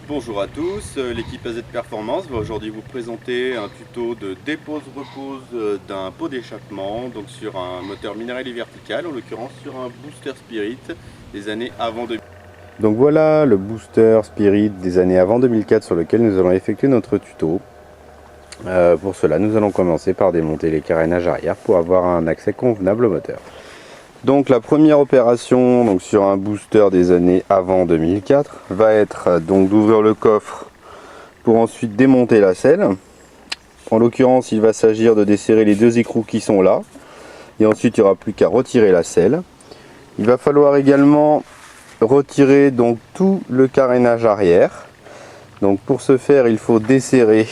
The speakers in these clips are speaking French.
Bonjour à tous, l'équipe AZ Performance va aujourd'hui vous présenter un tuto de dépose-repose d'un pot d'échappement, donc sur un moteur Minarelli vertical, en l'occurrence sur un booster Spirit des années avant 2000. Donc voilà le booster Spirit des années avant 2004 sur lequel nous allons effectuer notre tuto. Pour cela, nous allons commencer par démonter les carénages arrière pour avoir un accès convenable au moteur. Donc la première opération donc sur un booster des années avant 2004 va être donc d'ouvrir le coffre pour ensuite démonter la selle. En l'occurrence, il va s'agir de desserrer les deux écrous qui sont là. Et ensuite, il n'y aura plus qu'à retirer la selle. Il va falloir également retirer donc tout le carénage arrière. Donc pour ce faire, il faut desserrer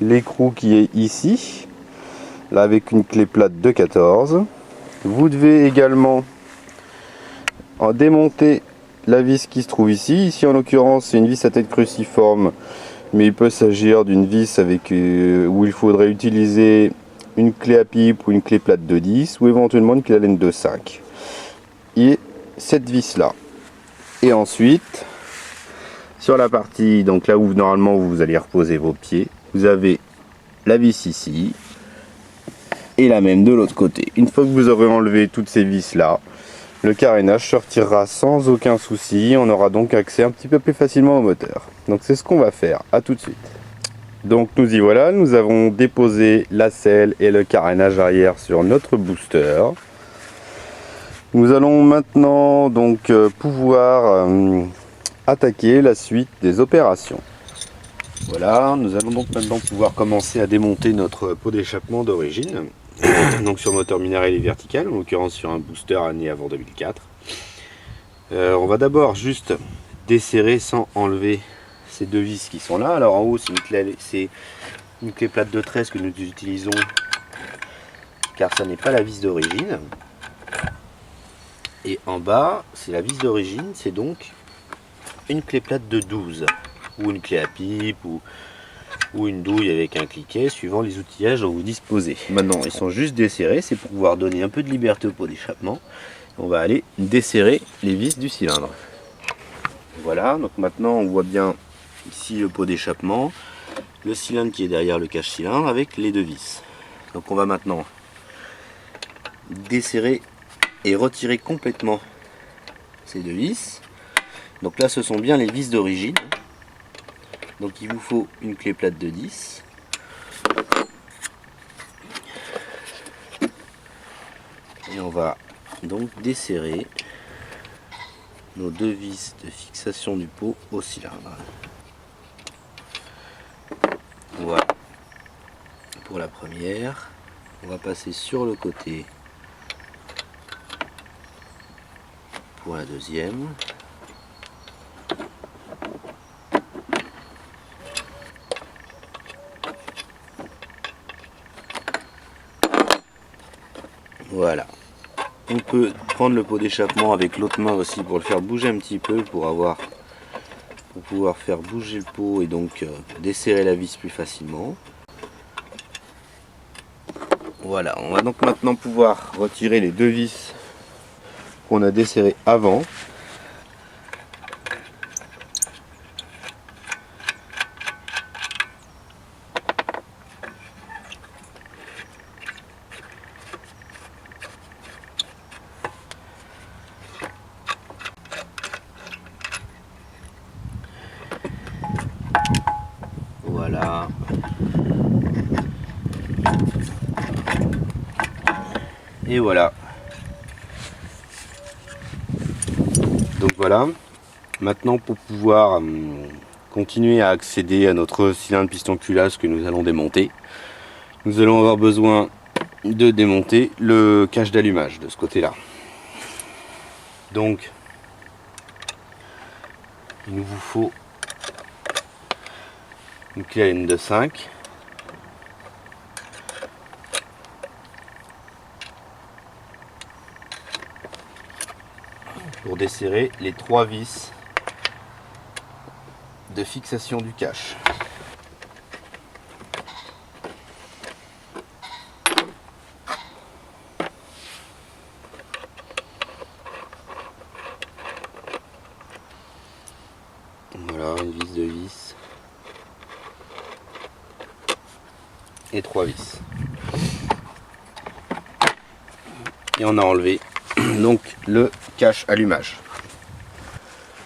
l'écrou qui est ici, là avec une clé plate de 14. Vous devez également en démonter la vis qui se trouve ici. Ici en l'occurrence, c'est une vis à tête cruciforme, mais il peut s'agir d'une vis avec, où il faudrait utiliser une clé à pipe ou une clé plate de 10 ou éventuellement une clé à laine de 5. Et cette vis là. Et ensuite, sur la partie, donc là où normalement vous allez reposer vos pieds, vous avez la vis ici et la même de l'autre côté. Une fois que vous aurez enlevé toutes ces vis là, le carénage se retirera sans aucun souci. On aura donc accès un petit peu plus facilement au moteur. Donc c'est ce qu'on va faire. À tout de suite. Donc nous y voilà, nous avons déposé la selle et le carénage arrière sur notre booster. Nous allons maintenant donc pouvoir attaquer la suite des opérations. Voilà, nous allons donc maintenant pouvoir commencer à démonter notre pot d'échappement d'origine. Donc sur moteur Minarelli vertical, en l'occurrence sur un booster né avant 2004. On va d'abord juste desserrer sans enlever ces deux vis qui sont là. Alors en haut, c'est une clé plate de 13 que nous utilisons car ça n'est pas la vis d'origine. Et en bas, c'est la vis d'origine, c'est donc une clé plate de 12 ou une clé à pipe ou une douille avec un cliquet suivant les outillages dont vous disposez. Maintenant, ils sont juste desserrés, c'est pour pouvoir donner un peu de liberté au pot d'échappement. On va aller desserrer les vis du cylindre. Voilà, donc maintenant on voit bien ici le pot d'échappement, le cylindre qui est derrière le cache-cylindre avec les deux vis. Donc on va maintenant desserrer et retirer complètement ces deux vis. Donc là ce sont bien les vis d'origine. Donc il vous faut une clé plate de 10. Et on va donc desserrer nos deux vis de fixation du pot au cylindre. Voilà pour la première. On va passer sur le côté pour la deuxième. Voilà. On peut prendre le pot d'échappement avec l'autre main aussi pour le faire bouger un petit peu pour pouvoir faire bouger le pot et donc desserrer la vis plus facilement. Voilà, on va donc maintenant pouvoir retirer les deux vis qu'on a desserrées avant. Voilà. Et voilà. Donc voilà. Maintenant pour pouvoir continuer à accéder à notre cylindre piston culasse que nous allons démonter, nous allons avoir besoin de démonter le cache d'allumage de ce côté-là. Donc il nous vous faut une clé à laine de 5. Pour desserrer les trois vis de fixation du cache. Voilà. Voilà, une vis de vis. Et 3 vis. Et on a enlevé donc le cache allumage.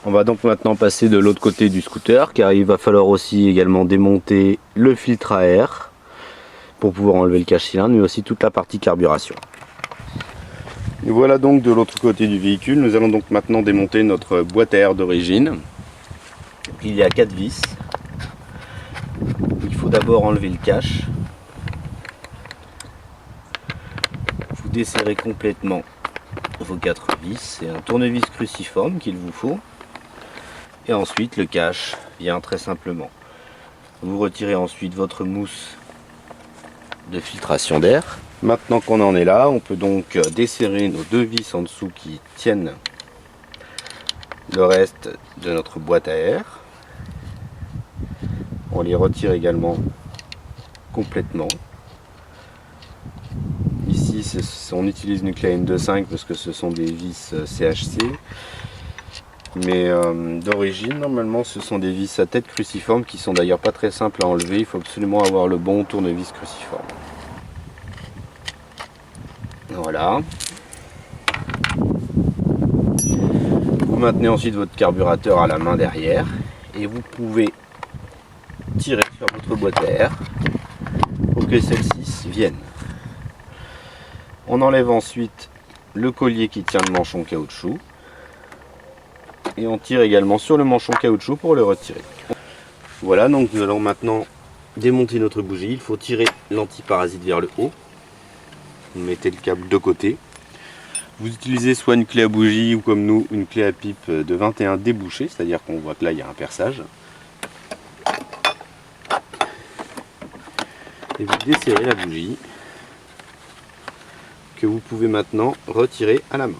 On va donc maintenant passer de l'autre côté du scooter, car il va falloir aussi également démonter le filtre à air pour pouvoir enlever le cache cylindre, mais aussi toute la partie carburation. Et voilà donc de l'autre côté du véhicule. Nous allons donc maintenant démonter notre boîte à air d'origine. Il y a 4 vis. Il faut d'abord enlever le cache. Vous desserrez complètement vos 4 vis. C'est un tournevis cruciforme qu'il vous faut. Et ensuite le cache vient très simplement. Vous retirez ensuite votre mousse de filtration d'air. Maintenant qu'on en est là, on peut donc desserrer nos 2 vis en dessous qui tiennent le reste de notre boîte à air. On les retire également complètement. Ici, on utilise une clé M25 parce que ce sont des vis CHC. Mais d'origine, normalement, ce sont des vis à tête cruciforme qui sont d'ailleurs pas très simples à enlever. Il faut absolument avoir le bon tournevis cruciforme. Voilà. Vous maintenez ensuite votre carburateur à la main derrière et vous pouvez tirer sur votre boîte à air pour que celle-ci vienne. On enlève ensuite le collier qui tient le manchon caoutchouc et on tire également sur le manchon caoutchouc pour le retirer. Voilà, donc nous allons maintenant démonter notre bougie. Il faut tirer l'antiparasite vers le haut. Vous mettez le câble de côté. Vous utilisez soit une clé à bougie ou comme nous une clé à pipe de 21 débouchée, c'est-à-dire qu'on voit que là il y a un perçage. Et vous desserrez la bougie que vous pouvez maintenant retirer à la main.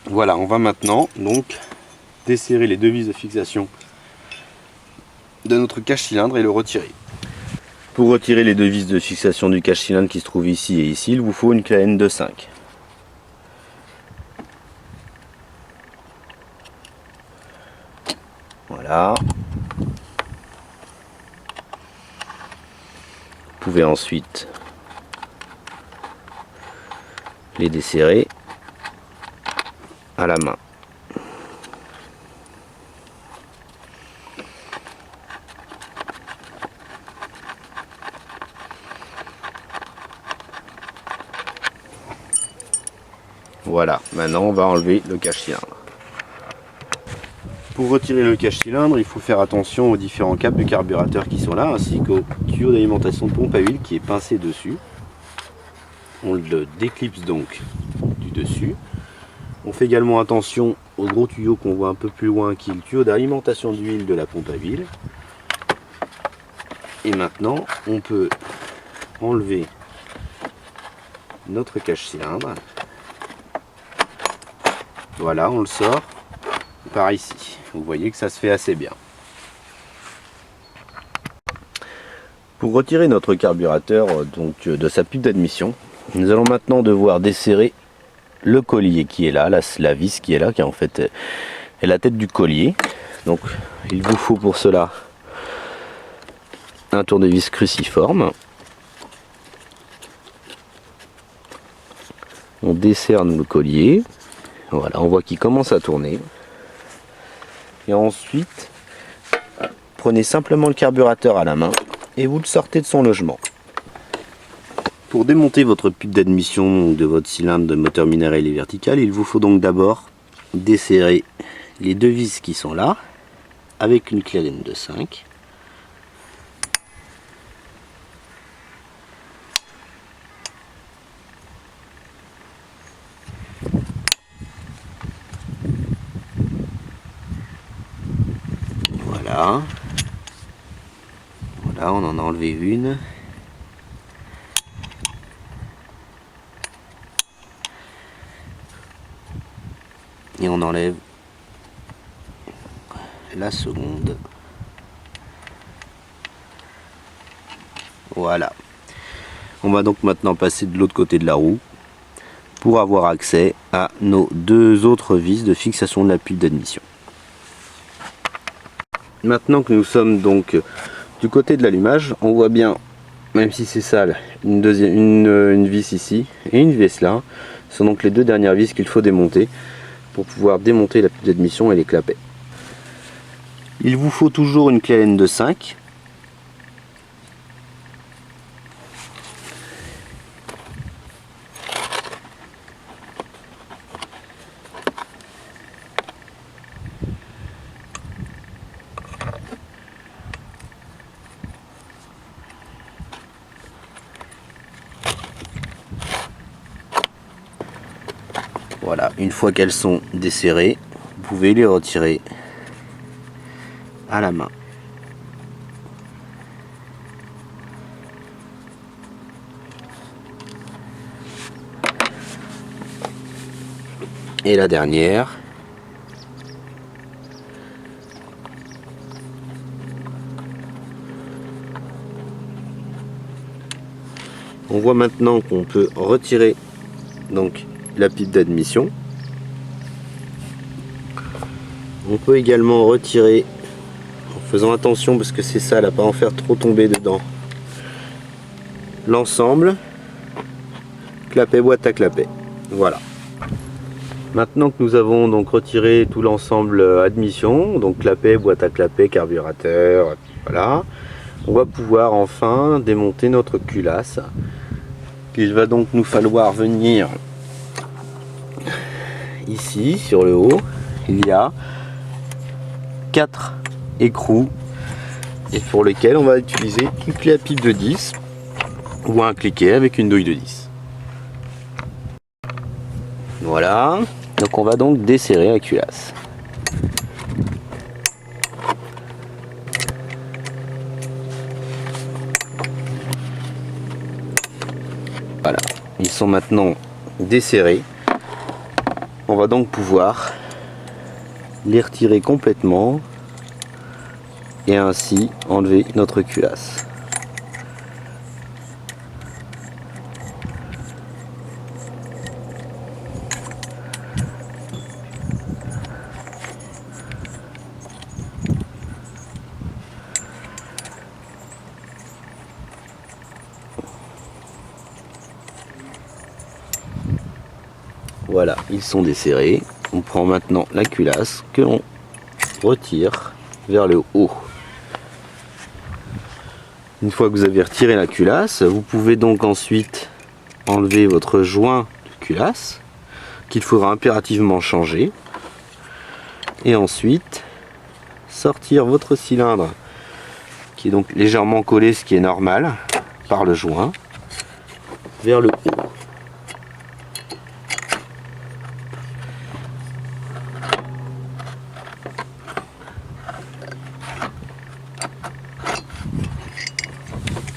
Voilà, on va maintenant donc desserrer les 2 vis de fixation de notre cache cylindre et le retirer. Pour retirer les 2 vis de fixation du cache cylindre qui se trouve ici et ici, il vous faut une clé N25. Voilà. Vous pouvez ensuite les desserrer à la main. Voilà, maintenant on va enlever le cache cylindre. Pour retirer le cache cylindre, il faut faire attention aux différents câbles du carburateur qui sont là, ainsi qu'au tuyau d'alimentation de pompe à huile qui est pincé dessus. On le déclipse donc du dessus. On fait également attention au gros tuyau qu'on voit un peu plus loin, qui est le tuyau d'alimentation d'huile de la pompe à huile. Et maintenant, on peut enlever notre cache cylindre. Voilà, on le sort par ici. Vous voyez que ça se fait assez bien. Pour retirer notre carburateur donc, de sa pipe d'admission, nous allons maintenant devoir desserrer le collier qui est là, la vis qui est là, qui en fait est la tête du collier. Donc il vous faut pour cela un tournevis cruciforme. On décerne le collier. Voilà, on voit qu'il commence à tourner. Et ensuite, prenez simplement le carburateur à la main et vous le sortez de son logement. Pour démonter votre pipe d'admission de votre cylindre de moteur minéral et vertical, il vous faut donc d'abord desserrer les 2 vis qui sont là avec une clé M25. Voilà. Voilà, on en a enlevé une. Et on enlève la seconde. Voilà. On va donc maintenant passer de l'autre côté de la roue pour avoir accès à nos deux autres vis de fixation de la pile d'admission. Maintenant que nous sommes donc du côté de l'allumage, on voit bien, même si c'est sale, une vis ici et une vis là. Ce sont donc les deux dernières vis qu'il faut démonter pour pouvoir démonter la pile d'admission et les clapets. Il vous faut toujours une clé Allen de 5. Voilà, une fois qu'elles sont desserrées, vous pouvez les retirer à la main. Et la dernière. On voit maintenant qu'on peut retirer donc la pipe d'admission. On peut également retirer, en faisant attention parce que c'est sale à pas en faire trop tomber dedans, l'ensemble clapet, boîte à clapet. Voilà. Maintenant que nous avons donc retiré tout l'ensemble admission, donc clapet, boîte à clapet, carburateur, voilà, on va pouvoir enfin démonter notre culasse. Il va donc nous falloir venir ici sur le haut. Il y a 4 écrous et pour lesquels on va utiliser une clé à pipe de 10 ou un cliquet avec une douille de 10. Voilà, donc on va donc desserrer la culasse. Voilà, ils sont maintenant desserrés. On va donc pouvoir les retirer complètement et ainsi enlever notre culasse. Voilà, ils sont desserrés. On prend maintenant la culasse que l'on retire vers le haut. Une fois que vous avez retiré la culasse, vous pouvez donc ensuite enlever votre joint de culasse qu'il faudra impérativement changer. Et ensuite sortir votre cylindre qui est donc légèrement collé, ce qui est normal, par le joint vers le haut.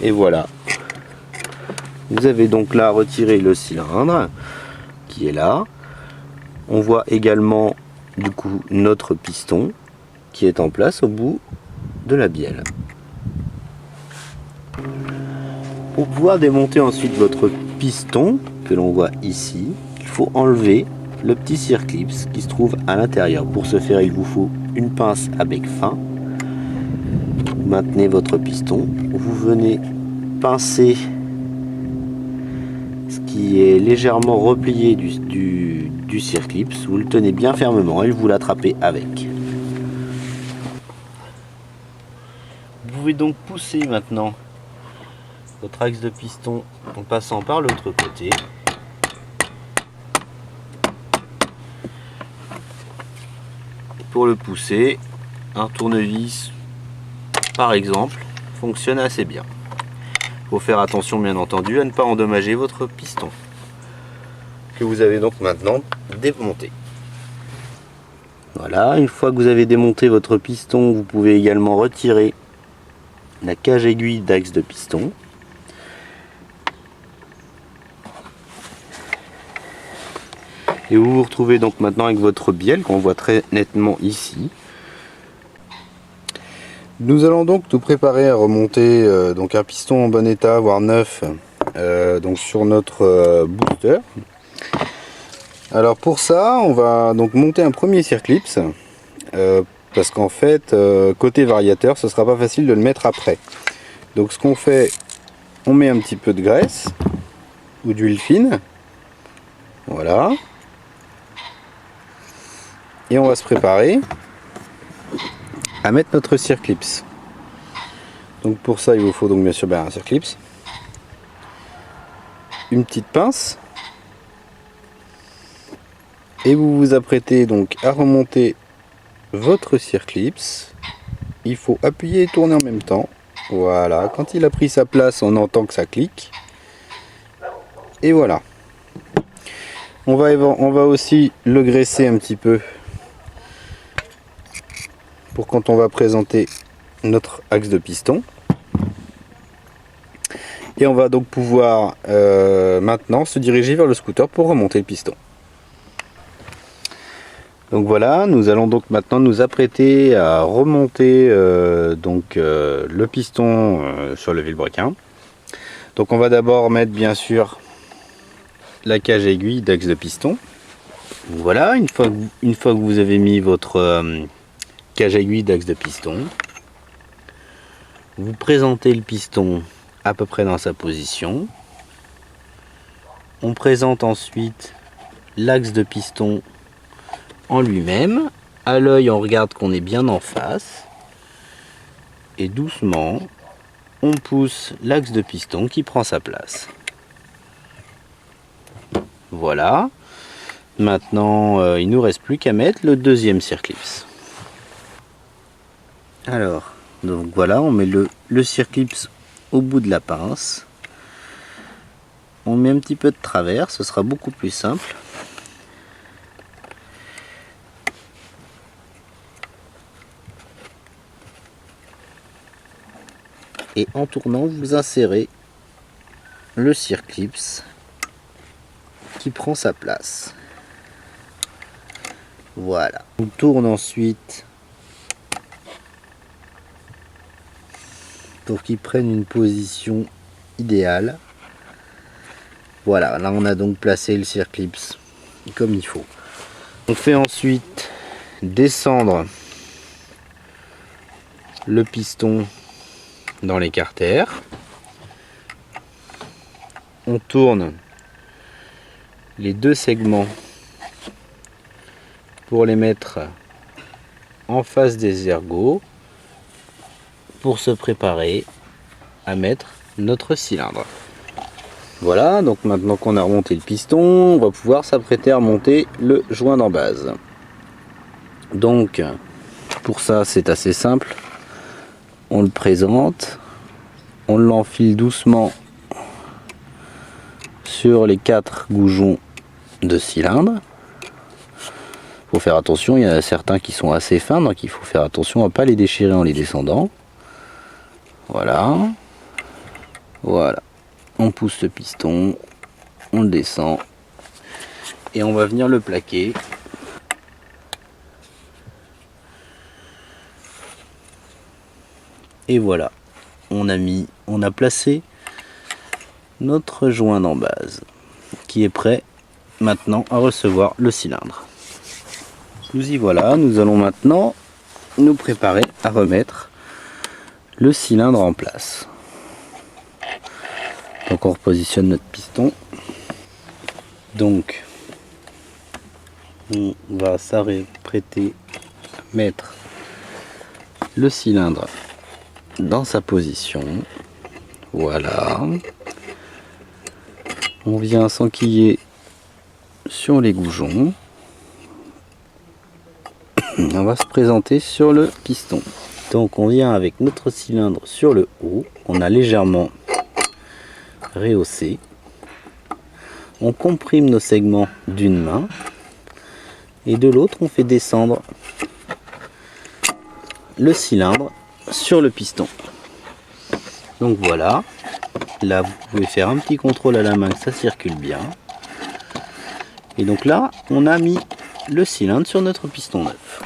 Et voilà, vous avez donc là retiré le cylindre qui est là. On voit également du coup notre piston qui est en place au bout de la bielle. Pour pouvoir démonter ensuite votre piston que l'on voit ici, il faut enlever le petit circlips qui se trouve à l'intérieur. Pour ce faire, il vous faut une pince à bec fin. Vous maintenez votre piston, vous venez pincer ce qui est légèrement replié du circlips, vous le tenez bien fermement et vous l'attrapez avec. Vous pouvez donc pousser maintenant votre axe de piston en passant par l'autre côté. Pour le pousser, un tournevis par exemple fonctionne assez bien. Il faut faire attention bien entendu à ne pas endommager votre piston que vous avez donc maintenant démonté. Voilà, une fois que vous avez démonté votre piston, vous pouvez également retirer la cage aiguille d'axe de piston. Et vous vous retrouvez donc maintenant avec votre bielle qu'on voit très nettement ici. Nous allons donc nous préparer à remonter donc un piston en bon état, voire neuf, donc sur notre booster. Alors pour ça, on va donc monter un premier circlips, parce qu'en fait, côté variateur, ce sera pas facile de le mettre après. Donc ce qu'on fait, on met un petit peu de graisse ou d'huile fine, voilà, et on va se préparer à mettre notre circlips. Donc pour ça, il vous faut donc bien sûr un circlips, une petite pince, et vous vous apprêtez donc à remonter votre circlips. Il faut appuyer et tourner en même temps. Voilà, quand il a pris sa place, on entend que ça clique. Et voilà. On va aussi le graisser un petit peu pour quand on va présenter notre axe de piston. Et on va donc pouvoir maintenant se diriger vers le scooter pour remonter le piston. Donc voilà, nous allons donc maintenant nous apprêter à remonter le piston sur le vilebrequin. Donc on va d'abord mettre bien sûr la cage aiguille d'axe de piston. Donc voilà, une fois que vous avez mis votre cage aiguille d'axe de piston, vous présentez le piston à peu près dans sa position. On présente ensuite l'axe de piston en lui-même. À l'œil, on regarde qu'on est bien en face. Et doucement, on pousse l'axe de piston qui prend sa place. Voilà. Maintenant, il ne nous reste plus qu'à mettre le deuxième circlips. Alors, donc voilà, on met le circlips au bout de la pince. On met un petit peu de travers, ce sera beaucoup plus simple. Et en tournant, vous insérez le circlips qui prend sa place. Voilà. On tourne ensuite pour qu'il prenne une position idéale. Voilà, là on a donc placé le circlips comme il faut. On fait ensuite descendre le piston dans l'écarter. On tourne les deux segments pour les mettre en face des ergots pour se préparer à mettre notre cylindre. Voilà, donc maintenant qu'on a remonté le piston, on va pouvoir s'apprêter à remonter le joint d'embase. Donc pour ça c'est assez simple. On le présente, on l'enfile doucement sur les 4 goujons de cylindre. Il faut faire attention, il y en a certains qui sont assez fins, donc il faut faire attention à ne pas les déchirer en les descendant. Voilà. Voilà. On pousse le piston, on le descend et on va venir le plaquer. Et voilà, on a placé notre joint d'embase qui est prêt maintenant à recevoir le cylindre. Nous y voilà, nous allons maintenant nous préparer à remettre le cylindre en place. Donc on repositionne notre piston. Donc on va s'apprêter à mettre le cylindre dans sa position. Voilà. On vient s'enquiller sur les goujons. On va se présenter sur le piston. Donc on vient avec notre cylindre sur le haut. On a légèrement rehaussé. On comprime nos segments d'une main et de l'autre on fait descendre le cylindre sur le piston. Donc voilà, là vous pouvez faire un petit contrôle à la main que ça circule bien. Et donc là on a mis le cylindre sur notre piston neuf.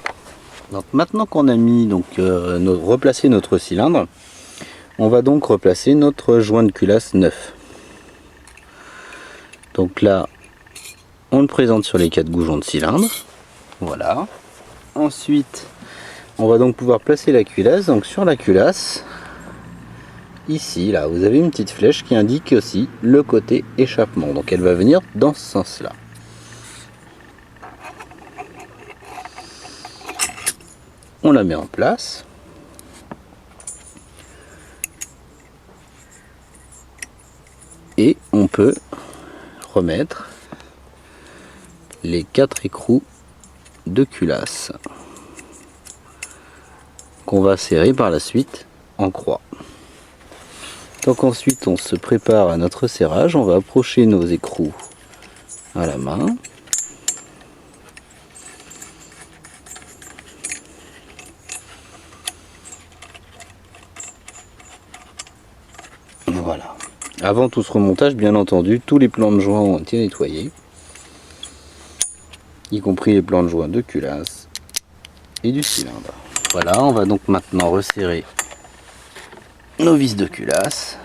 Donc maintenant qu'on a mis replacé notre cylindre, on va donc replacer notre joint de culasse neuf. Donc là On le présente sur les 4 goujons de cylindre. Voilà. Ensuite, on va donc pouvoir placer la culasse. Donc sur la culasse, ici, là, vous avez une petite flèche qui indique aussi le côté échappement. Donc elle va venir dans ce sens-là. On la met en place. Et on peut remettre les 4 écrous de culasse qu'on va serrer par la suite en croix. Donc ensuite on se prépare à notre serrage, on va approcher nos écrous à la main. Voilà. Avant tout ce remontage, bien entendu, tous les plans de joint ont été nettoyés, y compris les plans de joint de culasse et du cylindre. Voilà, on va donc maintenant resserrer nos vis de culasse.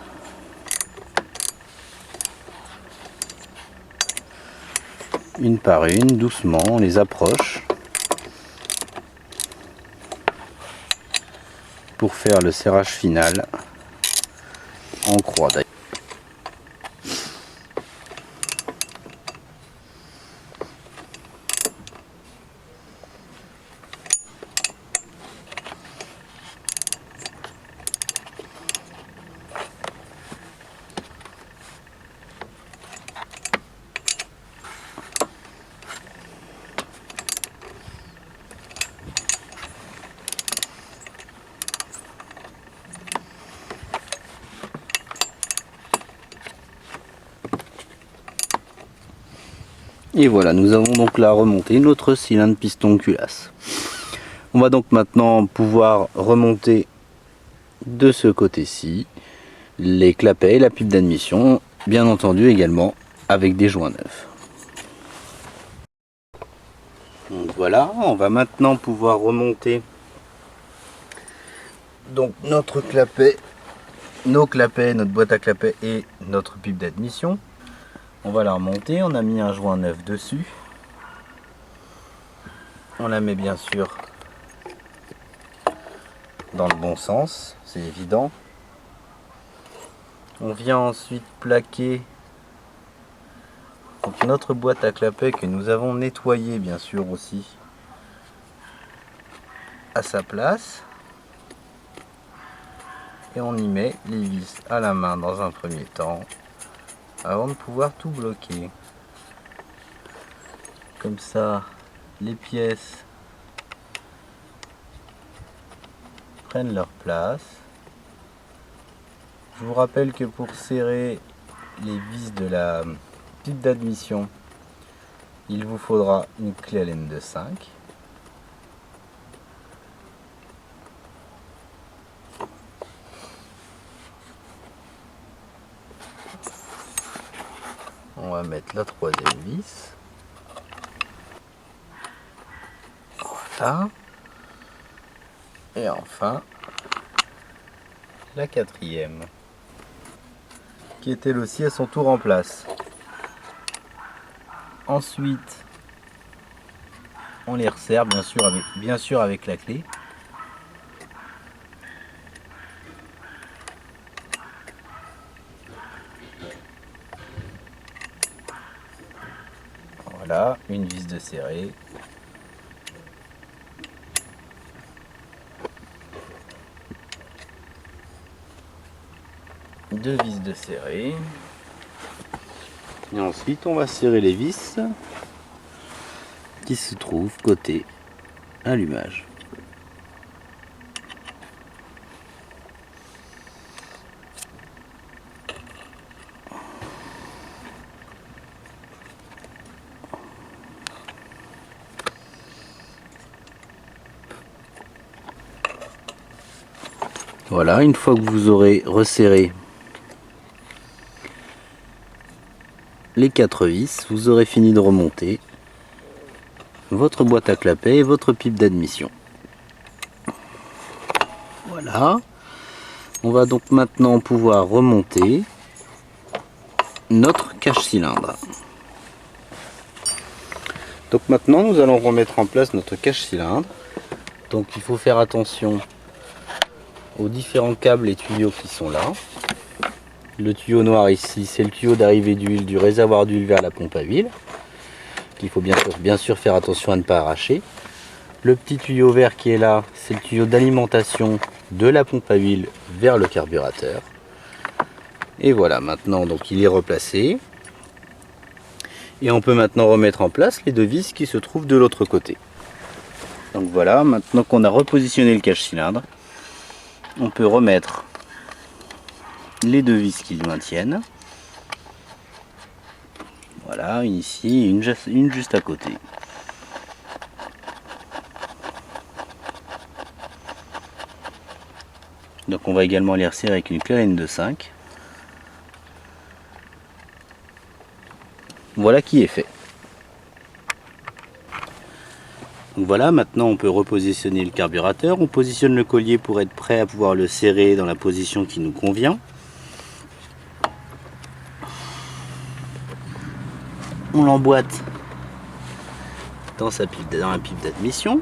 Une par une, doucement, on les approche pour faire le serrage final en croix. Et voilà, nous avons donc là remonté notre cylindre piston culasse. On va donc maintenant pouvoir remonter de ce côté-ci les clapets et la pipe d'admission, bien entendu également avec des joints neufs. Donc voilà, on va maintenant pouvoir remonter donc notre clapet, nos clapets, notre boîte à clapets et notre pipe d'admission. On va la remonter, on a mis un joint neuf dessus. On la met bien sûr dans le bon sens, c'est évident. On vient ensuite plaquer donc notre boîte à clapets que nous avons nettoyée bien sûr aussi à sa place. Et on y met les vis à la main dans un premier temps avant de pouvoir tout bloquer. Comme ça, les pièces prennent leur place. Je vous rappelle que pour serrer les vis de la pipe d'admission, il vous faudra une clé Allen de 5. On va mettre la troisième vis. Voilà. Et enfin, la quatrième, qui est elle aussi à son tour en place. Ensuite, on les resserre bien sûr avec la clé. Voilà, une vis de serré. Deux vis de serré. Et ensuite, on va serrer les vis qui se trouvent côté allumage. Voilà, une fois que vous aurez resserré les 4 vis, vous aurez fini de remonter votre boîte à clapets et votre pipe d'admission. Voilà. On va donc maintenant pouvoir remonter notre cache-cylindre. Donc maintenant nous allons remettre en place notre cache-cylindre. Donc il faut faire attention aux différents câbles et tuyaux qui sont là. Le tuyau noir ici, c'est le tuyau d'arrivée d'huile du réservoir d'huile vers la pompe à huile. Il faut bien sûr faire attention à ne pas arracher. Le petit tuyau vert qui est là, c'est le tuyau d'alimentation de la pompe à huile vers le carburateur. Et voilà, maintenant donc il est replacé. Et on peut maintenant remettre en place les deux vis qui se trouvent de l'autre côté. Donc voilà, maintenant qu'on a repositionné le cache-cylindre, on peut remettre les deux vis qui le maintiennent. Voilà, une ici, une juste à côté. Donc on va également les resserrer avec une clé Allen de 5. Voilà qui est fait. Donc voilà, maintenant on peut repositionner le carburateur. On positionne le collier pour être prêt à pouvoir le serrer dans la position qui nous convient. On l'emboîte dans la pipe d'admission.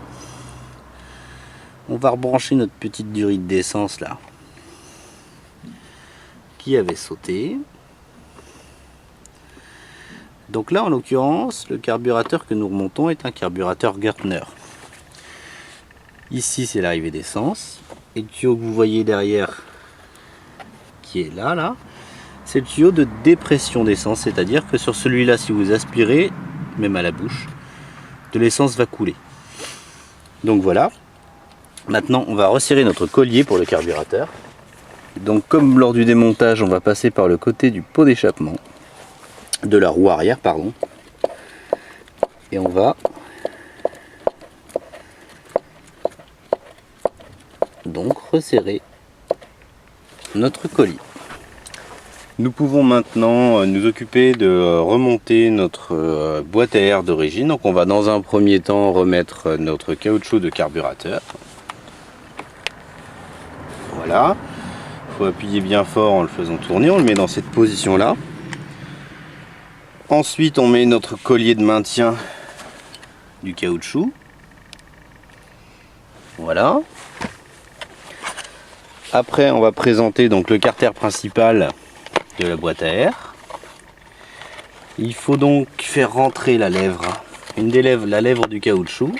On va rebrancher notre petite durite d'essence là qui avait sauté. Donc là en l'occurrence le carburateur que nous remontons est un carburateur Gertner. Ici c'est l'arrivée d'essence et le tuyau que vous voyez derrière qui est là, c'est le tuyau de dépression d'essence, c'est-à-dire que sur celui-là si vous aspirez, même à la bouche, de l'essence va couler. Donc voilà. Maintenant, on va resserrer notre collier pour le carburateur. Donc, comme lors du démontage, on va passer par le côté du pot d'échappement, de la roue arrière, pardon. Et on va donc resserrer notre collier. Nous pouvons maintenant nous occuper de remonter notre boîte à air d'origine. Donc, on va dans un premier temps remettre notre caoutchouc de carburateur. Voilà, il faut appuyer bien fort en le faisant tourner, on le met dans cette position là. Ensuite on met notre collier de maintien du caoutchouc. Voilà. Après on va présenter donc le carter principal de la boîte à air. Il faut donc faire rentrer la lèvre, la lèvre du caoutchouc.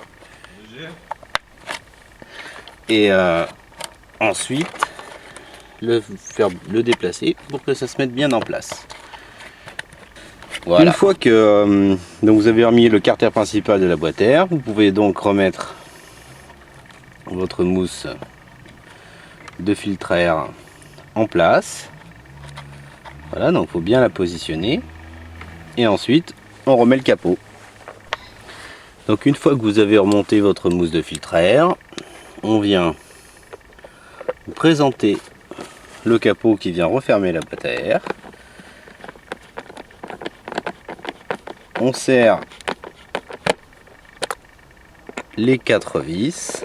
Et ensuite le déplacer pour que ça se mette bien en place. Voilà. Une fois que donc vous avez remis le carter principal de la boîte à air, vous pouvez donc remettre votre mousse de filtre à air en place. Voilà, donc il faut bien la positionner. Et ensuite, on remet le capot. Donc une fois que vous avez remonté votre mousse de filtre à air, on vient vous présenter le capot qui vient refermer la boîte à air. On serre les 4 vis.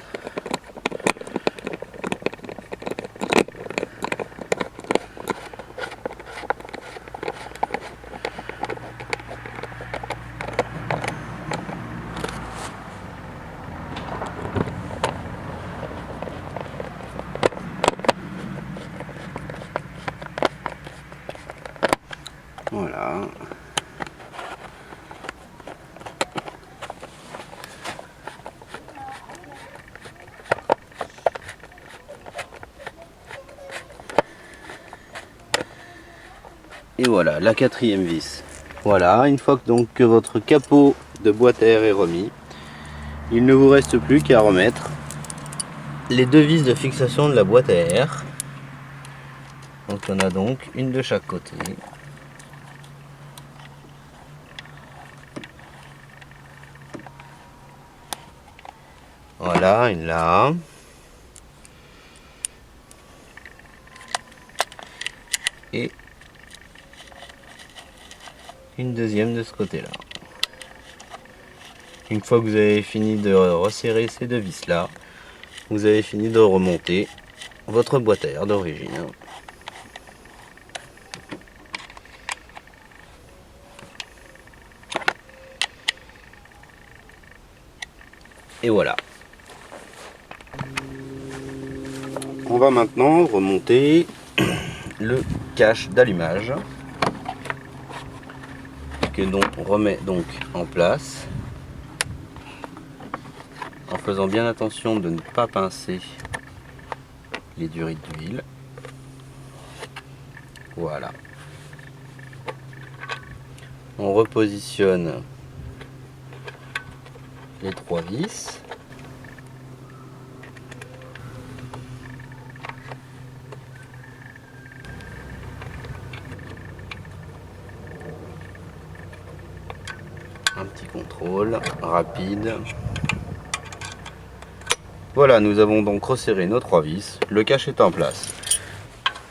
Voilà. Et voilà, la 4e vis. Voilà, une fois que votre capot de boîte à air est remis, il ne vous reste plus qu'à remettre les 2 vis de fixation de la boîte à air. Donc on a donc une de chaque côté. Voilà, une là. Et une deuxième de ce côté-là. Une fois que vous avez fini de resserrer ces 2 vis là, vous avez fini de remonter votre boîte à air d'origine. Et voilà. On va maintenant remonter le cache d'allumage que l'on remet donc en place en faisant bien attention de ne pas pincer les durites d'huile. Voilà. On repositionne les 3 vis. Un petit contrôle rapide. Voilà, nous avons donc resserré nos 3 vis. Le cache est en place.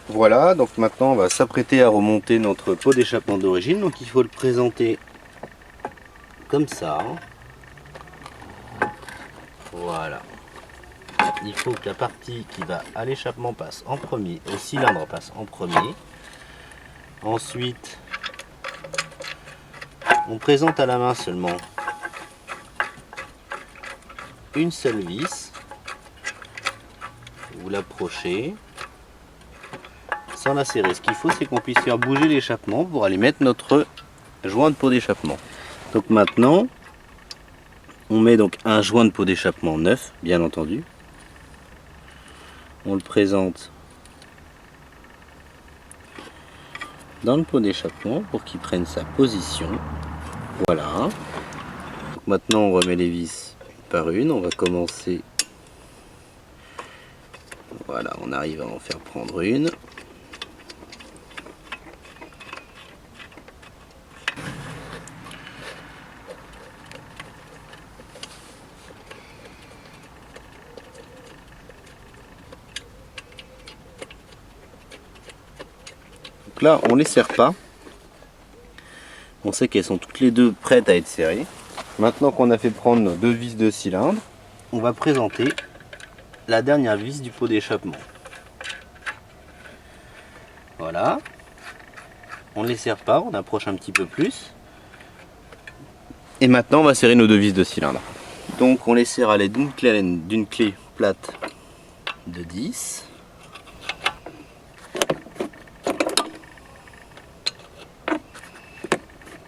Voilà, donc maintenant on va s'apprêter à remonter notre pot d'échappement d'origine. Donc il faut le présenter comme ça. Voilà. Il faut que la partie qui va à l'échappement passe en premier, au cylindre passe en premier. Ensuite, on présente à la main seulement une seule vis. Vous l'approchez sans la serrer. Ce qu'il faut, c'est qu'on puisse faire bouger l'échappement pour aller mettre notre joint de pot d'échappement. Donc maintenant, on met donc un joint de pot d'échappement neuf, bien entendu. On le présente dans le pot d'échappement pour qu'il prenne sa position. Voilà. Donc maintenant, on remet les vis une par une. On va commencer. Voilà, on arrive à en faire prendre une. Donc là, on ne les serre pas. On sait qu'elles sont toutes les deux prêtes à être serrées. Maintenant qu'on a fait prendre nos 2 vis de cylindre, on va présenter la dernière vis du pot d'échappement. Voilà. On ne les serre pas, on approche un petit peu plus. Et maintenant on va serrer nos 2 vis de cylindre. Donc on les serre à l'aide d'une clé plate de 10.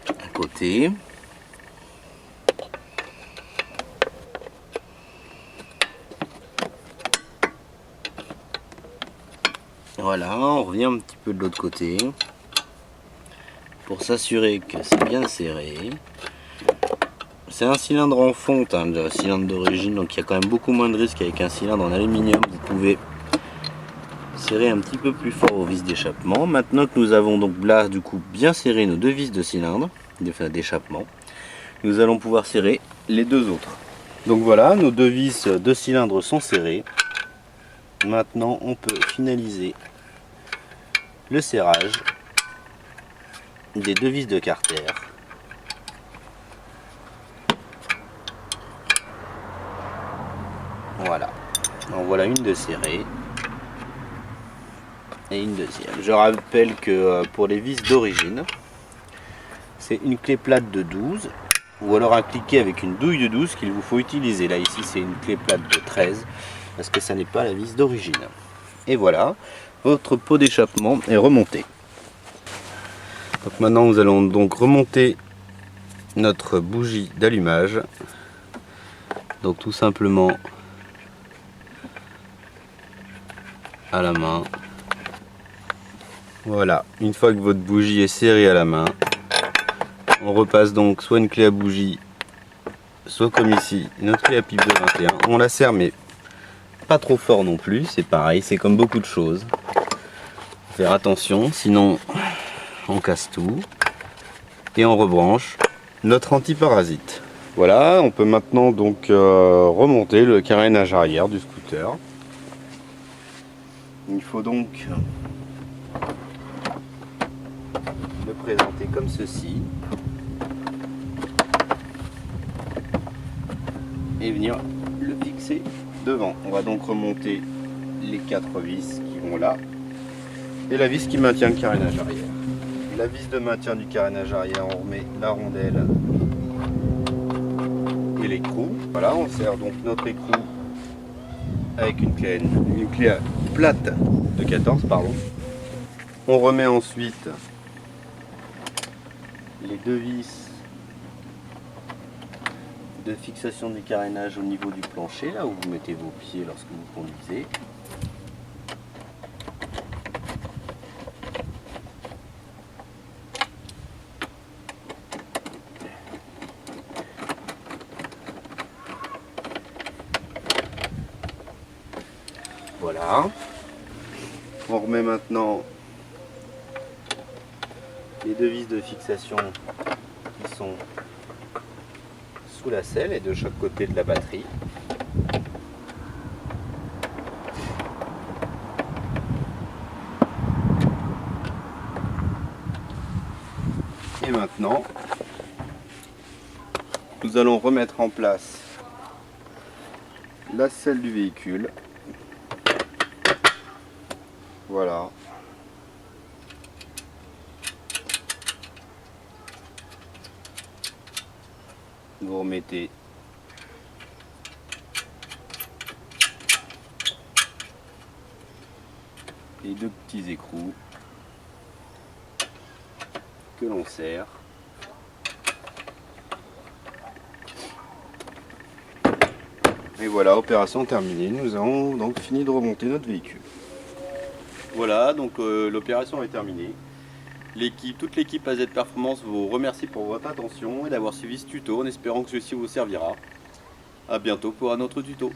À côté. Voilà, on revient un petit peu de l'autre côté pour s'assurer que c'est bien serré. C'est un cylindre en fonte, un cylindre d'origine, donc il y a quand même beaucoup moins de risques avec un cylindre en aluminium. Vous pouvez serrer un petit peu plus fort vos vis d'échappement. Maintenant que nous avons donc là du coup bien serré nos 2 vis de cylindre, d'échappement, nous allons pouvoir serrer les 2 autres. Donc voilà, nos 2 vis de cylindre sont serrées. Maintenant on peut finaliser le serrage des 2 vis de carter. Voilà, en voilà une de serrée et une deuxième. Je rappelle que pour les vis d'origine, c'est une clé plate de 12 ou alors un cliquet avec une douille de 12 qu'il vous faut utiliser. Là ici c'est une clé plate de 13 parce que ça n'est pas la vis d'origine. Et voilà, votre pot d'échappement est remonté. Donc maintenant nous allons donc remonter notre bougie d'allumage. Donc tout simplement à la main. Voilà, une fois que votre bougie est serrée à la main, on repasse donc soit une clé à bougie, soit comme ici, une autre clé à pipe de 21. On la serre mais pas trop fort non plus, c'est pareil, c'est comme beaucoup de choses. Faut faire attention, sinon on casse tout. Et on rebranche notre antiparasite. Voilà, on peut maintenant donc remonter le carénage arrière du scooter. Il faut donc le présenter comme ceci et venir le fixer devant. On va donc remonter les 4 vis qui vont là et la vis qui maintient le carénage arrière. La vis de maintien du carénage arrière, on remet la rondelle et l'écrou. Voilà, on sert donc notre écrou avec une clé plate de 14, pardon. On remet ensuite les deux vis de fixation du carénage au niveau du plancher, là où vous mettez vos pieds lorsque vous conduisez. Voilà. On remet maintenant les deux vis de fixation qui sont sous la selle et de chaque côté de la batterie. Et maintenant, nous allons remettre en place la selle du véhicule. Voilà. Vous remettez les deux petits écrous que l'on serre. Et voilà, opération terminée. Nous avons donc fini de remonter notre véhicule. Voilà, donc l'opération est terminée. Toute l'équipe AZ Performance vous remercie pour votre attention et d'avoir suivi ce tuto en espérant que ceci vous servira. A bientôt pour un autre tuto.